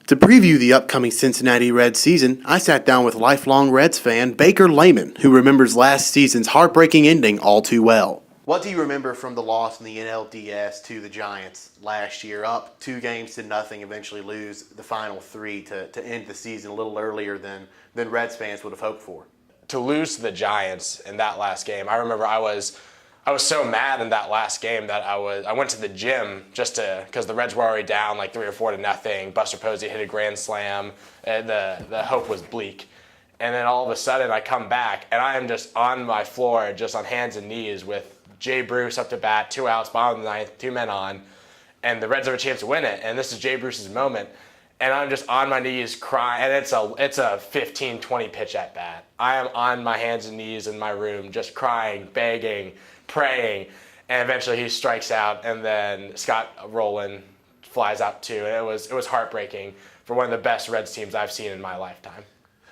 To preview the upcoming Cincinnati Reds season, I sat down with lifelong Reds fan Baker Lehman, who remembers last season's heartbreaking ending all too well. What do you remember from the loss in the NLDS to the Giants last year? Up 2-0, eventually lose the final 3 to end the season a little earlier than Reds fans would have hoped for. To lose to the Giants in that last game, I remember I was so mad in that last game that I went to the gym just because the Reds were already down like 3 or 4 to nothing. Buster Posey hit a grand slam. And the hope was bleak. And then all of a sudden I come back and I am just on my floor, just on hands and knees with Jay Bruce up to bat, 2 outs, bottom of the ninth, 2 men on, and the Reds have a chance to win it. And this is Jay Bruce's moment. And I'm just on my knees crying, and it's a 15, 20 pitch at bat. I am on my hands and knees in my room, just crying, begging, praying, and eventually he strikes out, and then Scott Rowland flies out too. And it was heartbreaking for one of the best Reds teams I've seen in my lifetime.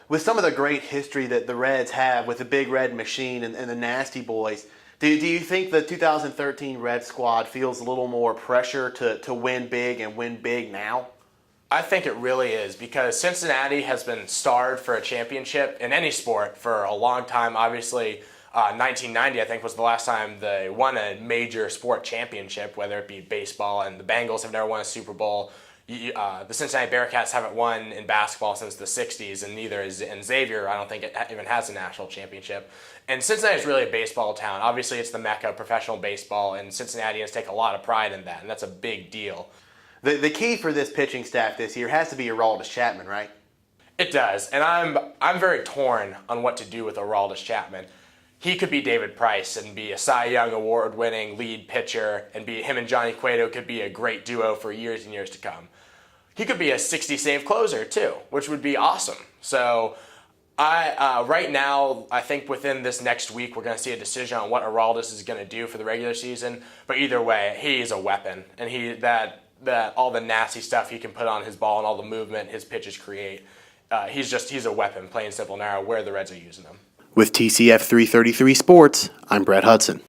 With some of the great history that the Reds have with the Big Red Machine and the Nasty Boys, do you think the 2013 Red squad feels a little more pressure to win big and win big now? I think it really is, because Cincinnati has been starved for a championship in any sport for a long time. Obviously, 1990, I think, was the last time they won a major sport championship, whether it be baseball, and the Bengals have never won a Super Bowl. The Cincinnati Bearcats haven't won in basketball since the 60s, and neither is Xavier. I don't think it even has a national championship. And Cincinnati is really a baseball town. Obviously, it's the mecca of professional baseball, and Cincinnatians take a lot of pride in that, and that's a big deal. The key for this pitching staff this year has to be Aroldis Chapman, right? It does, and I'm very torn on what to do with Aroldis Chapman. He could be David Price and be a Cy Young award-winning lead pitcher, and him and Johnny Cueto could be a great duo for years and years to come. He could be a 60-save closer too, which would be awesome. So right now, I think within this next week, we're going to see a decision on what Aroldis is going to do for the regular season. But either way, he is a weapon, and that all the nasty stuff he can put on his ball and all the movement his pitches create, he's a weapon, plain and simple, no matter where the Reds are using him. With TCF 333 Sports, I'm Brett Hudson.